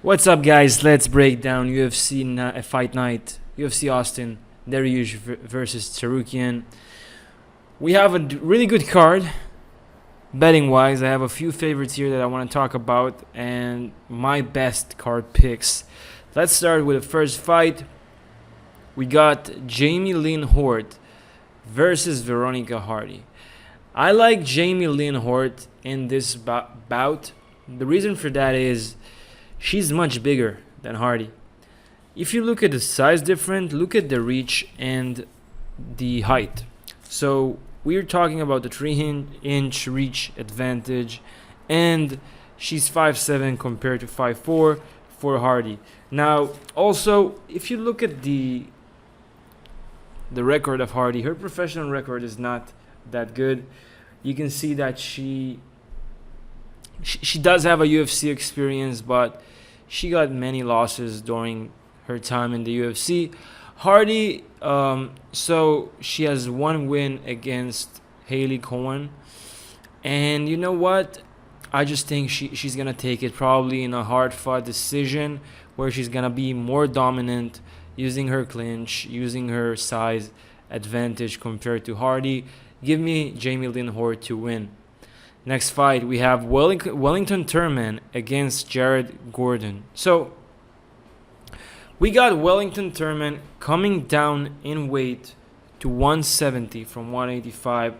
What's up, guys? Let's break down Fight Night, UFC Austin, Dariush versus Tsarukyan. We have a really good card, betting wise. I have a few favorites here that I want to talk about, and my best card picks. Let's start with the first fight. We got Jamey-Lyn Horth versus Veronica Hardy. I like Jamey-Lyn Horth in this bout. The reason for that is she's much bigger than Hardy. If you look at the size difference, look at the reach and the height. So we're talking about the 3-inch reach advantage, and she's 5'7" compared to 5'4" for Hardy. Now, also, if you look at the record of Hardy, her professional record is not that good. You can see that she does have a UFC experience, but she got many losses during her time in the UFC. Hardy, so she has one win against Haley Cohen. And you know what? I just think she's going to take it probably in a hard-fought decision where she's going to be more dominant, using her clinch, using her size advantage compared to Hardy. Give me Jamey-Lyn Horth to win. Next fight, we have Wellington Turman against Gooden. So, we got Wellington Turman coming down in weight to 170 from 185.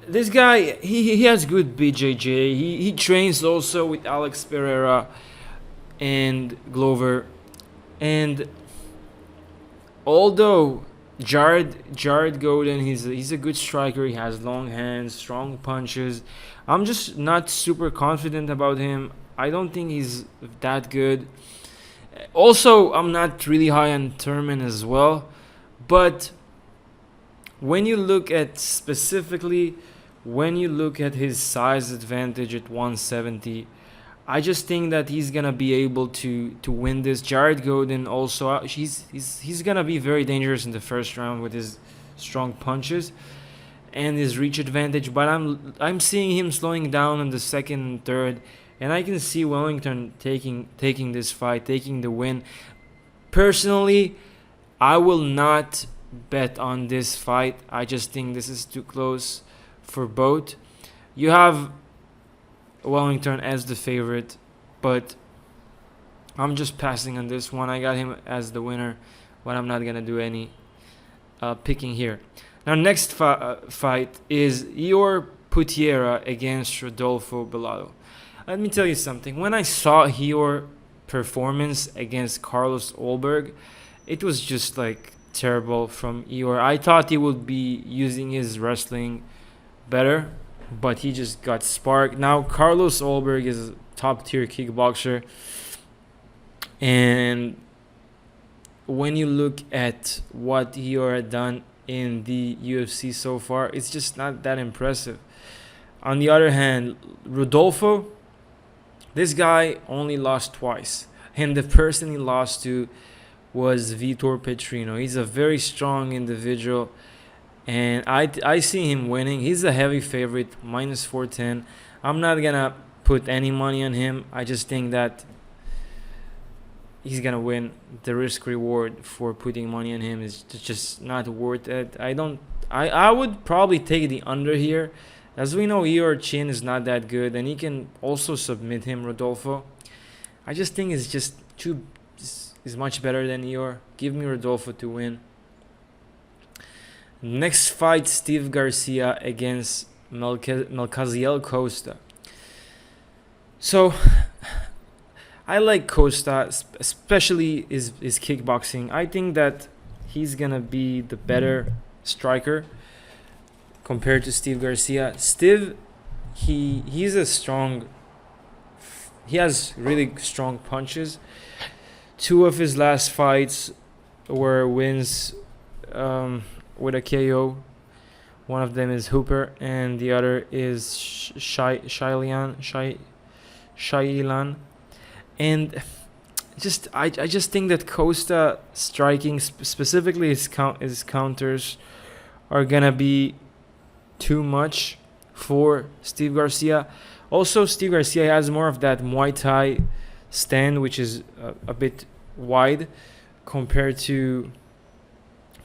This guy, he has good BJJ. He trains also with Alex Pereira and Glover. And although Jared Gooden, he's a good striker. He has long hands, strong punches. I'm just not super confident about him. I don't think he's that good. Also, I'm not really high on Turman as well. But when you look at his size advantage at 170, I just think that he's gonna be able to win this. Jared Gooden also, he's gonna be very dangerous in the first round with his strong punches and his reach advantage. But I'm seeing him slowing down in the second and third, and I can see Wellington taking this fight, taking the win. Personally, I will not bet on this fight. I just think this is too close for both. You have Wellington as the favorite, but I'm just passing on this one. I got him as the winner, but I'm not gonna do any picking here. Now, next fight is Ihor Potieria against Rodolfo Bellato. Let me tell you something. When I saw Ihor performance against Carlos Ulberg, it was just like terrible from Ihor. I thought he would be using his wrestling better, but he just got sparked. Now, Carlos Ulberg is a top-tier kickboxer. And when you look at what Ihor had done in the UFC so far, it's just not that impressive. On the other hand, Rodolfo, this guy only lost twice. And the person he lost to was Vitor Petrino. He's a very strong individual, and I see him winning. He's a heavy favorite, minus 410. I'm not going to put any money on him. I just think that he's going to win. The risk-reward for putting money on him is just not worth it. I would probably take the under here. As we know, Ihor chin is not that good, and he can also submit him, Rodolfo. I just think it's just is much better than Ihor. Give me Rodolfo to win. Next fight, Steve Garcia against Melquizael Costa. So, I like Costa, especially his kickboxing. I think that he's going to be the better striker compared to Steve Garcia. Steve, he has really strong punches. Two of his last fights were wins with a KO. One of them is Hooper, and the other is Shailan. And I just think that Costa striking, specifically his counters, are gonna be too much for Steve Garcia. Also, Steve Garcia has more of that Muay Thai stand, which is a bit wide compared to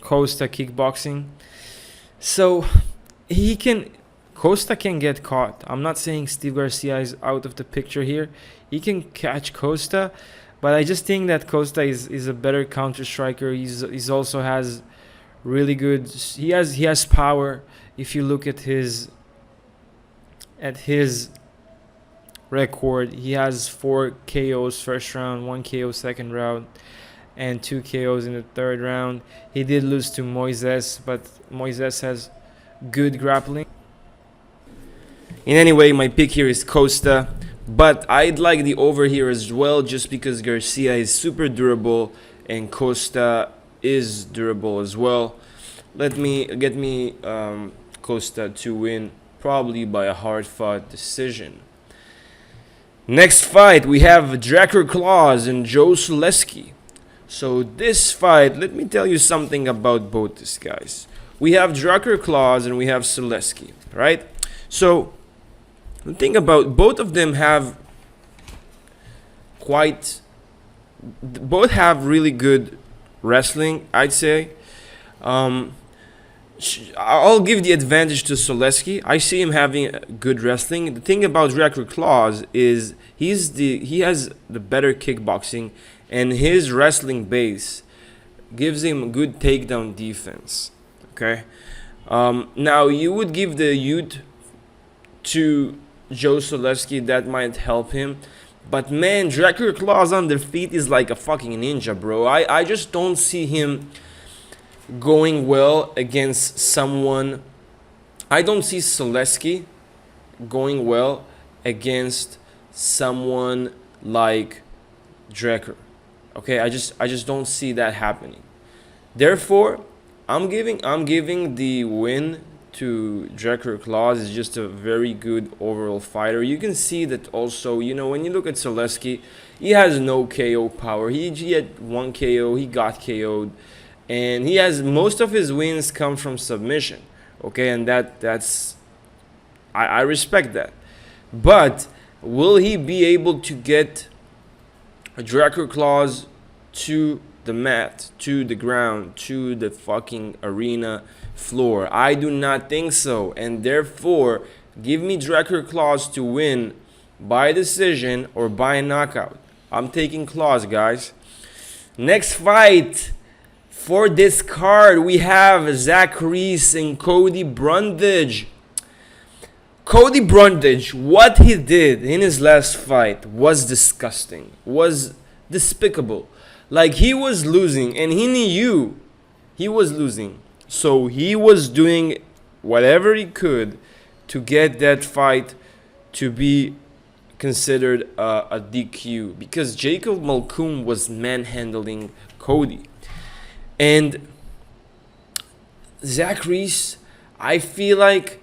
Costa kickboxing. So Costa can get caught. I'm not saying Steve Garcia is out of the picture here. He can catch Costa, but I just think that Costa is a better counter striker. He's also has really good. He has power. If you look at his record, he has 4 KOs first round, 1 KO second round, and 2 KOs in the third round. He did lose to Moises, but Moises has good grappling. In any way, my pick here is Costa, but I'd like the over here as well, just because Garcia is super durable and Costa is durable as well. Get me Costa to win, probably by a hard-fought decision. Next fight, we have Drakkar Klose and Joe Solecki. So this fight, let me tell you something about both these guys. We have Drakkar Klose and we have Solecki, right? So the thing about both of them both have really good wrestling, I'd say. I'll give the advantage to Solecki. I see him having good wrestling. The thing about Drakkar Klose is he has the better kickboxing, and his wrestling base gives him good takedown defense. Okay. Now you would give the youth to Joe Solecki, that might help him. But man, Drakkar Klose on their feet is like a fucking ninja, bro. I just don't see him going well against someone. I don't see Solecki going well against someone like Drakkar. Okay, I just don't see that happening. Therefore, I'm giving the win to Drakkar Klose. Is just a very good overall fighter. You can see that also, when you look at Solecki, he has no KO power. He had 1 KO, he got KO'd, and he has most of his wins come from submission. Okay, and that's I respect that. But will he be able to get Drakkar Klose to the mat, to the ground, to the fucking arena floor? I do not think so, and therefore give me Drakkar Klose to win by decision or by knockout. I'm taking Klose, guys. Next fight for this card, we have Reese and Cody Brundage. Cody Brundage, what he did in his last fight was disgusting, was despicable. Like, he was losing, and he knew he was losing. So he was doing whatever he could to get that fight to be considered a DQ, because Jacob Malkoum was manhandling Cody. And Reese, I feel like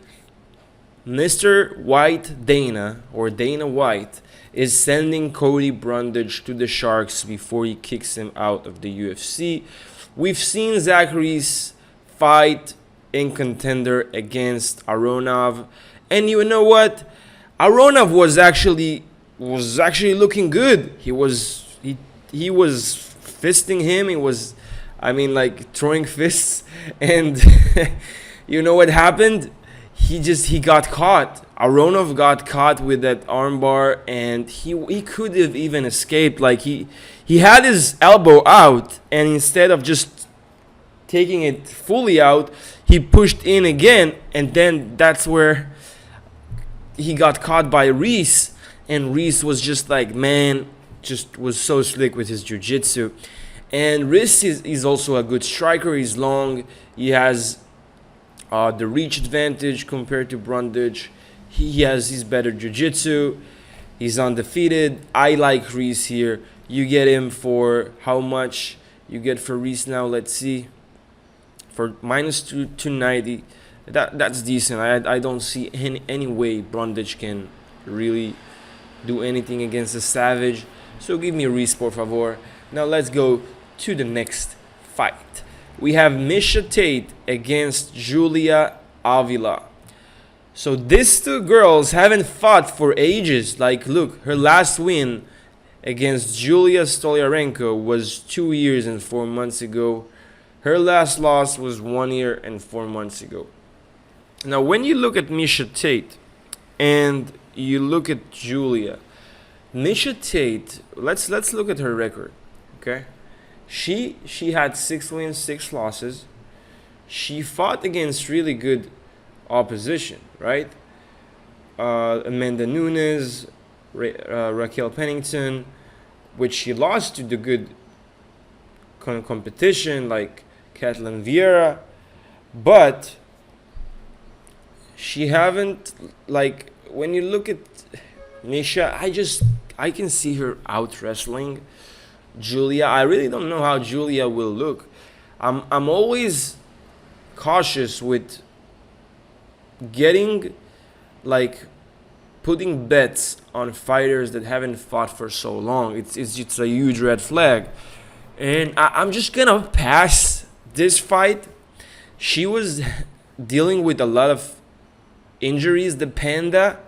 Mr. White Dana, or Dana White, is sending Cody Brundage to the Sharks before he kicks him out of the UFC. We've seen Reese fight in Contender against Aronov, and you know what? Aronov was actually looking good. He was fisting him. He was, throwing fists, and you know what happened? He got caught. Aronov got caught with that armbar, and he could have even escaped. Like, he had his elbow out, and instead of just taking it fully out, he pushed in again, and then that's where he got caught by Reese, and Reese was just like, just was so slick with his jiu-jitsu. And Reese is also a good striker. He's long. He has the reach advantage compared to Brundage. He has his better jiu-jitsu. He's undefeated. I like Reese here. You get him for how much you get for Reese now? Let's see. For minus 290. That's decent. I don't see any way Brundage can really do anything against the Savage. So give me Reese, por favor. Now let's go to the next fight. We have Miesha Tate against Julia Avila. So these two girls haven't fought for ages. Like, look, her last win against Julia Stoliarenko was 2 years and 4 months ago. Her last loss was 1 year and 4 months ago. Now, when you look at Miesha Tate and you look at Julia, Miesha Tate, let's look at her record, okay? She had 6 wins, 6 losses. She fought against really good opposition, right? Amanda Nunes, Raquel Pennington, which she lost to the good competition like Kathleen Vieira, but she haven't, like, when you look at Miesha, I can see her out wrestling Julia. I really don't know how Julia will look. I'm always cautious with getting, like, putting bets on fighters that haven't fought for so long. It's a huge red flag. And I'm just gonna pass this fight. She was dealing with a lot of injuries, the Panda.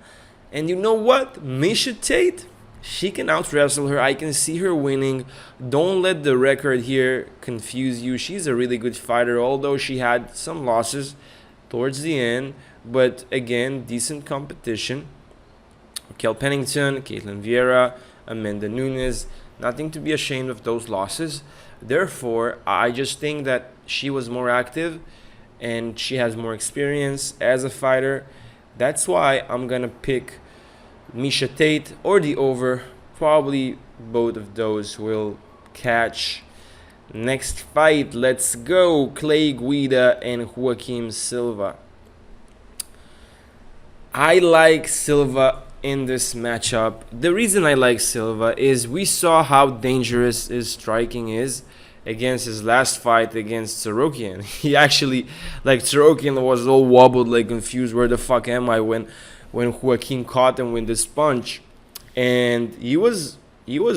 And you know what? Miesha Tate, she can out wrestle her. I can see her winning. Don't let the record here confuse you. She's a really good fighter, although she had some losses towards the end. But again, decent competition. Raquel Pennington, Caitlin Vieira, Amanda Nunes. Nothing to be ashamed of those losses. Therefore, I just think that she was more active and she has more experience as a fighter. That's why I'm going to pick Miesha Tate or the over. Probably both of those will catch. Next fight, let's go. Clay Guida and Joaquim Silva. I like Silva in this matchup. The reason I like Silva is we saw how dangerous his striking is against his last fight against Tsarukyan. He actually, like, Tsarukyan was all wobbled, like confused, where the fuck am I, when Joaquim caught him with this punch. And he was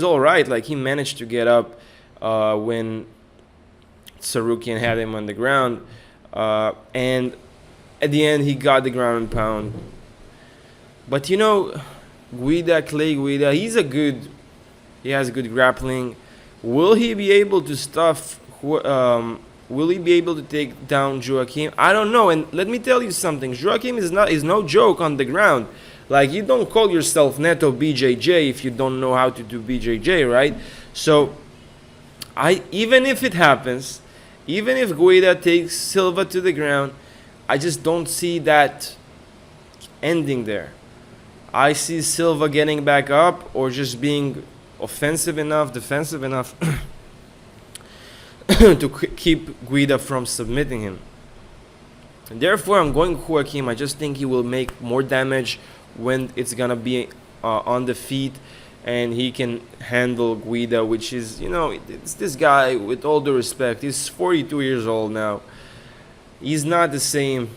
all right. Like, he managed to get up when Tsarukyan had him on the ground, and at the end he got the ground and pound. But you know, Clay Guida, he has good grappling. Will he be able to stuff? Will he be able to take down Joaquim? I don't know. And let me tell you something. Joaquim is no joke on the ground. Like, you don't call yourself Neto BJJ if you don't know how to do BJJ, right? So, even if it happens, even if Guida takes Silva to the ground, I just don't see that ending there. I see Silva getting back up or just being offensive enough, defensive enough to keep Guida from submitting him. And therefore, I'm going Joaquim. I just think he will make more damage when it's going to be on the feet, and he can handle Guida, which is, you know, it's this guy, with all due respect, he's 42 years old now. He's not the same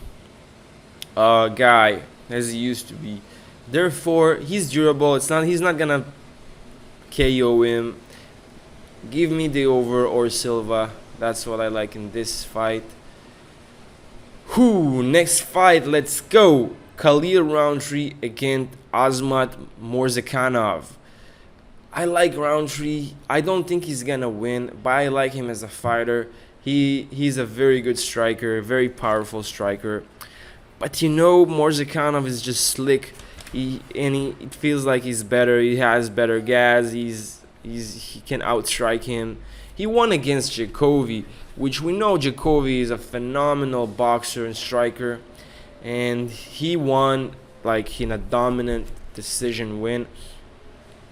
guy as he used to be. Therefore, he's durable. He's not gonna KO him. Give me the over or Silva. That's what I like in this fight. Next fight, let's go. Khalil Rountree against Azmat Morzakhanov. I like Rountree. I don't think he's gonna win, but I like him as a fighter. He's a very good striker, very powerful striker. But you know, Morzakhanov is just slick. It feels like he's better. He has better gas. He can outstrike him. He won against Jacoby, which we know Jacoby is a phenomenal boxer and striker, and he won like in a dominant decision win.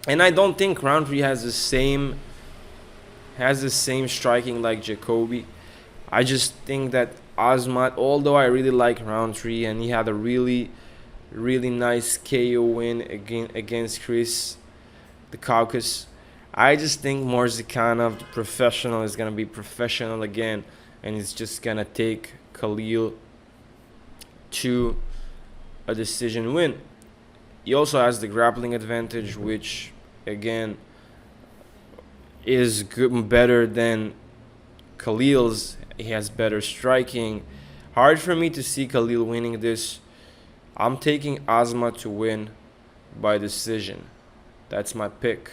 And I don't think Rountree has the same striking like Jacoby. I just think that Azmat, although I really like Rountree and he had a really nice KO win against Chris, the Caucasus, I just think Morzakhanov, the professional, is going to be professional again, and he's just going to take Khalil to a decision win. He also has the grappling advantage, which, again, is better than Khalil's. He has better striking. Hard for me to see Khalil winning this. I'm taking Azmat to win by decision. That's my pick.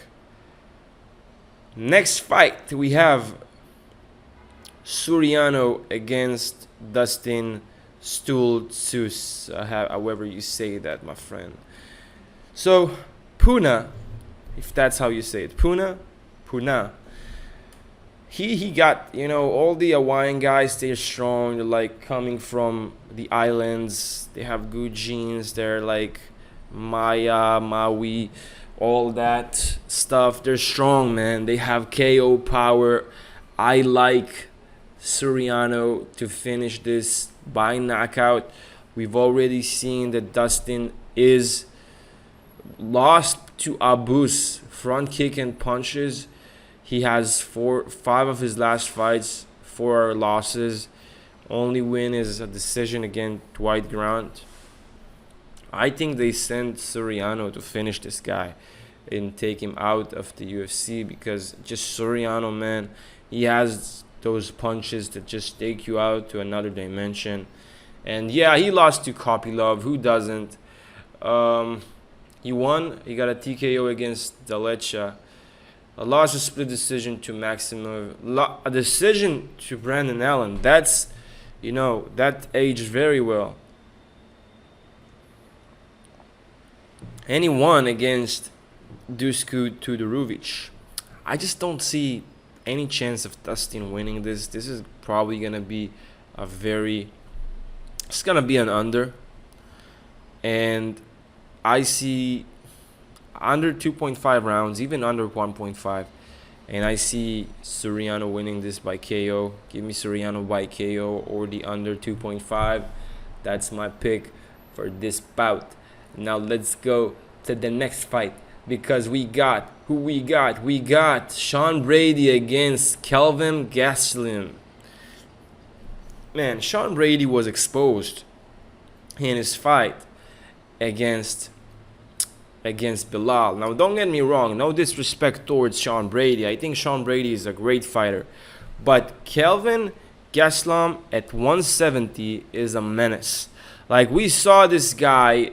Next fight, we have Suriano against Dustin Stultsus, however you say that, my friend. So, Puna, if that's how you say it, Puna. He got, all the Hawaiian guys, they're strong. They're like coming from the islands. They have good genes. They're like Maya, Maui, all that stuff. They're strong, man. They have KO power. I like Suriano to finish this by knockout. We've already seen that Dustin is lost to Abus front kick and punches. He has 5 of his last fights, 4 losses. Only win is a decision against Dwight Grant. I think they sent Suriano to finish this guy and take him out of the UFC, because just Suriano, man, he has those punches that just take you out to another dimension. And yeah, he lost to Kopylov. Who doesn't? He won. He got a TKO against Dalecha. A loss, a split decision to Maximov. A decision to Brandon Allen. That's, that aged very well. And he won against Dusko Tudorovich. I just don't see any chance of Dustin winning this. This is probably going to be it's going to be an under. And I see under 2.5 rounds, even under 1.5. And I see Suriano winning this by KO. Give me Suriano by KO or the under 2.5. That's my pick for this bout. Now let's go to the next fight, because we got Sean Brady against Kelvin Gastelum. Man, Sean Brady was exposed in his fight against Bilal. Now, don't get me wrong. No disrespect towards Sean Brady. I think Sean Brady is a great fighter. But Kelvin Gastelum at 170 is a menace. Like, we saw this guy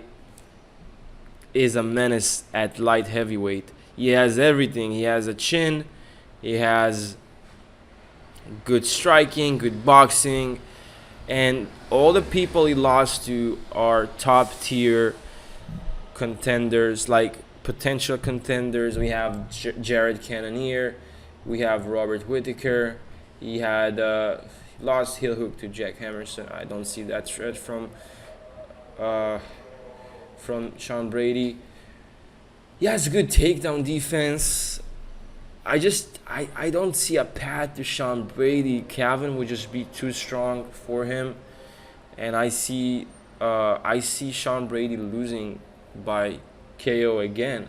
is a menace at light heavyweight. He has everything. He has a chin. He has good striking, good boxing. And all the people he lost to are top tier contenders, like potential contenders. We have Jared Cannonier. We have Robert Whittaker. He had lost heel hook to Jack Hammerson. I don't see that threat from Sean Brady. He has a good takedown defense. I don't see a path to Sean Brady. Calvin would just be too strong for him, and I see Sean Brady losing by KO again,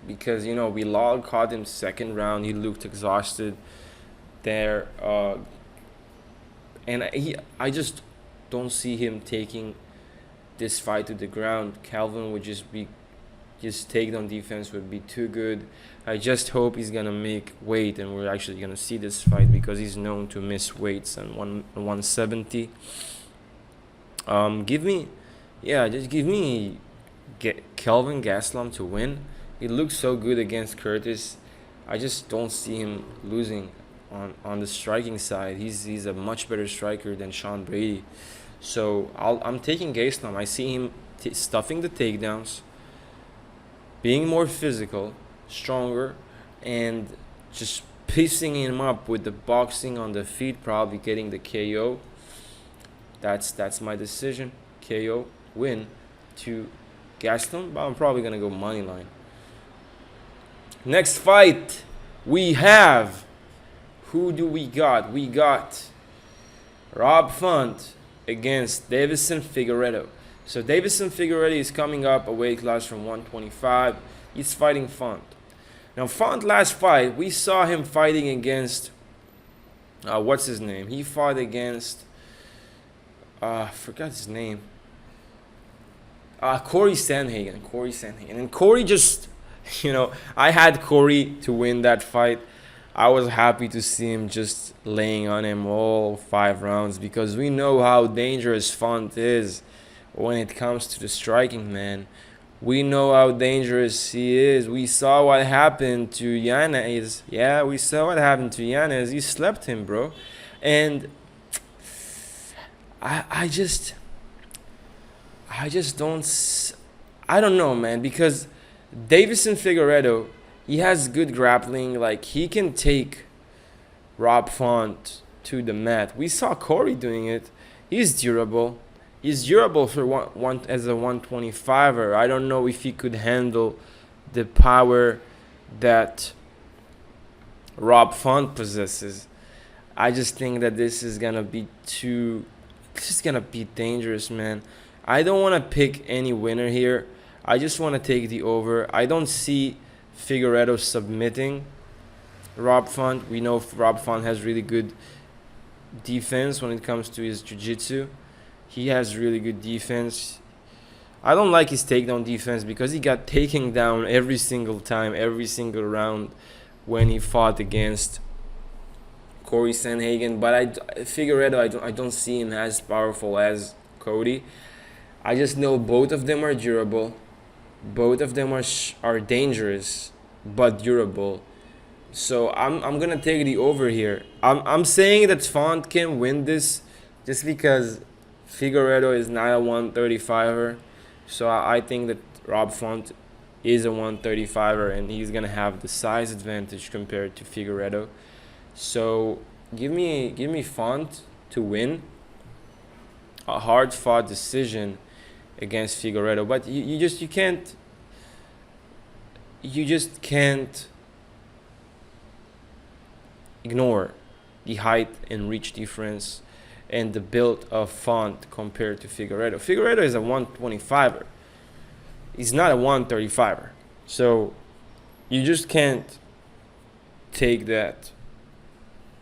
because Bilal caught him second round. He looked exhausted there, and I just don't see him taking this fight to the ground. Calvin would just takedown defense would be too good. I just hope he's gonna make weight and we're actually gonna see this fight, because he's known to miss weights on 170. Give me Kelvin Gastelum to win. He looks so good against Curtis. I just don't see him losing on the striking side. He's a much better striker than Sean Brady. So I'm taking Gastelum. I see him stuffing the takedowns, being more physical, stronger, and just piecing him up with the boxing on the feet, probably getting the KO. That's my decision. KO win to Gastelum, but I'm probably gonna go money line. Next fight, we have, who do we got? We got Rob Font against Davison Figueiredo. So Davison Figueiredo is coming up a weight class from 125. He's fighting Font. Now Font last fight, we saw him fighting against, what's his name? He fought against, I forgot his name. Corey Sandhagen. And Corey just, I had Corey to win that fight. I was happy to see him just laying on him all 5 rounds, because we know how dangerous Font is when it comes to the striking, man. We know how dangerous he is. We saw what happened to Yanez. Yeah, we saw what happened to Yanez. He slept him, bro. And I just don't. I don't know, man, because Davison Figueiredo, he has good grappling. Like, he can take Rob Font to the mat. We saw Corey doing it. He's durable. He's durable for one as a 125er. I don't know if he could handle the power that Rob Font possesses. I just think that this is gonna be too. This is gonna be dangerous, man. I don't want to pick any winner here. I just want to take the over. I don't see Figueiredo submitting Rob Font. We know Rob Font has really good defense when it comes to his jiu-jitsu. He has really good defense. I don't like his takedown defense because he got taken down every single time, every single round when he fought against Corey Sandhagen. But Figueiredo, I don't see him as powerful as Cody. I just know both of them are durable. Both of them are dangerous, but durable. So I'm gonna take the over here. I'm saying that Font can win this just because Figueiredo is not a 135er. So I think that Rob Font is a 135er and he's gonna have the size advantage compared to Figueiredo. So give me Font to win a hard fought decision against Figueiredo, but you just can't ignore the height and reach difference and the build of Font compared to Figueiredo. Figueiredo is a 125er. He's not a 135er. So you just can't take that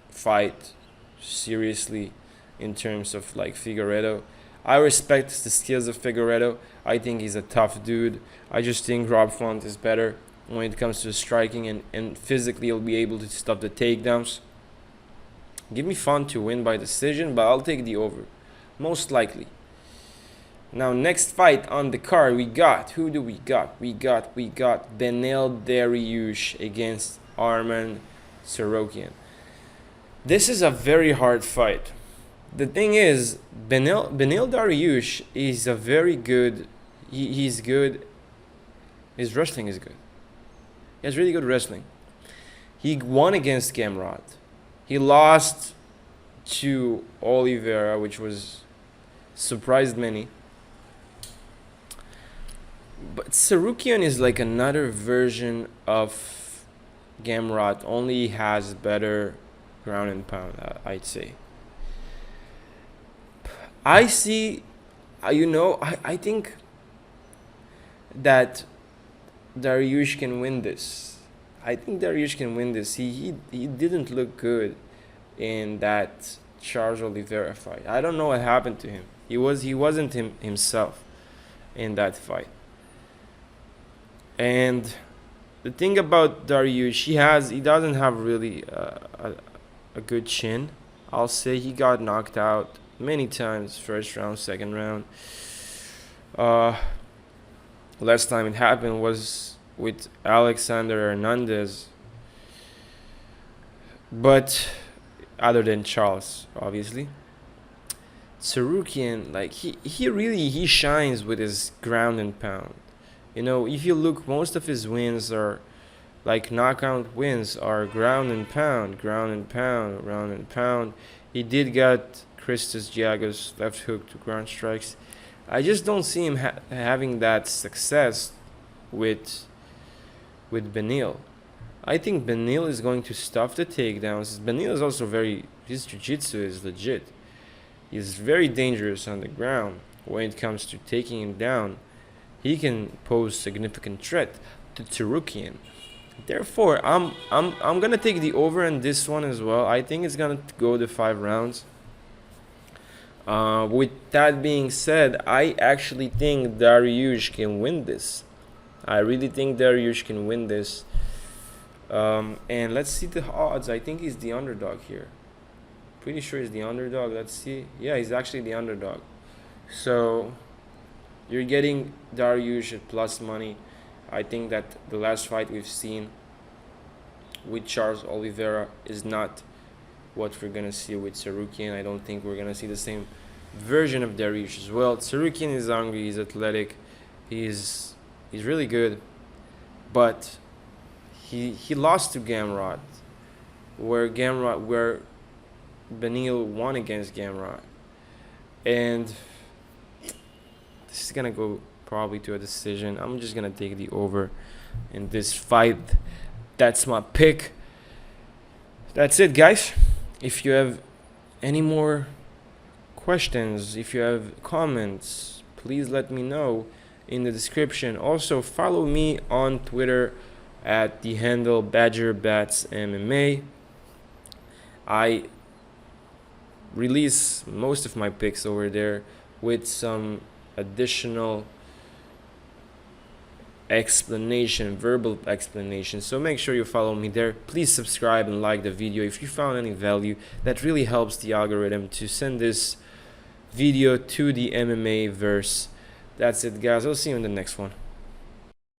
fight seriously in terms of like Figueiredo. I respect the skills of Figueiredo. I think he's a tough dude. I just think Rob Font is better when it comes to striking, and physically he'll be able to stop the takedowns. Give me Font to win by decision, but I'll take the over. Most likely. Now, next fight on the card, we got... Who do we got? We got Beneil Dariush against Arman Tsarukyan. This is a very hard fight. The thing is, Beneil Dariush is a very good... He's good. His wrestling is good. He has really good wrestling. He won against Gamrot. He lost to Oliveira, which was surprised many. But Tsarukyan is like another version of Gamrot, only he has better ground and pound, I'd say. I see, I think that Dariush can win this. I think Dariush can win this. He didn't look good in that Charles Oliveira fight. I don't know what happened to him. He wasn't himself in that fight. And the thing about Dariush, he doesn't have really a good chin. I'll say he got knocked out many times, first round, second round. Last time it happened was with Alexander Hernandez. But other than Charles, obviously. Tsarukyan, like he shines with his ground and pound. You know, if you look, most of his wins are like knockout wins are ground and pound, ground and pound, ground and pound. He did get Christos Giagos left hook to ground strikes. I just don't see him having that success with Beneil. I think Beneil is going to stuff the takedowns. Beneil is also his jiu-jitsu is legit. He's very dangerous on the ground when it comes to taking him down. He can pose significant threat to Tsarukyan. Therefore, I'm gonna take the over on this one as well. I think it's gonna go to 5 rounds. With that being said, I actually think Dariush can win this. I really think Dariush can win this. And let's see the odds. I think he's the underdog here. Pretty sure he's the underdog. Let's see. Yeah, he's actually the underdog. So You're getting Dariush at plus money. I think that the last fight we've seen with Charles Oliveira is not what we're gonna see with Tsarukyan. I don't think we're gonna see the same version of Dariush as well. Tsarukyan is hungry, he's athletic, he's really good, but he lost to Gamrot, where Beneil won against Gamrot, and this is gonna go probably to a decision. I'm just gonna take the over in this fight. That's my pick. That's it, guys. If you have any more questions, if you have comments, please let me know in the description. Also, follow me on Twitter at the handle BadgerBatsMMA. I release most of my picks over there with some additional verbal explanation, so make sure you follow me there. Please subscribe and like the video if you found any value. That really helps the algorithm to send this video to the MMA verse. That's it, guys. I'll see you in the next one.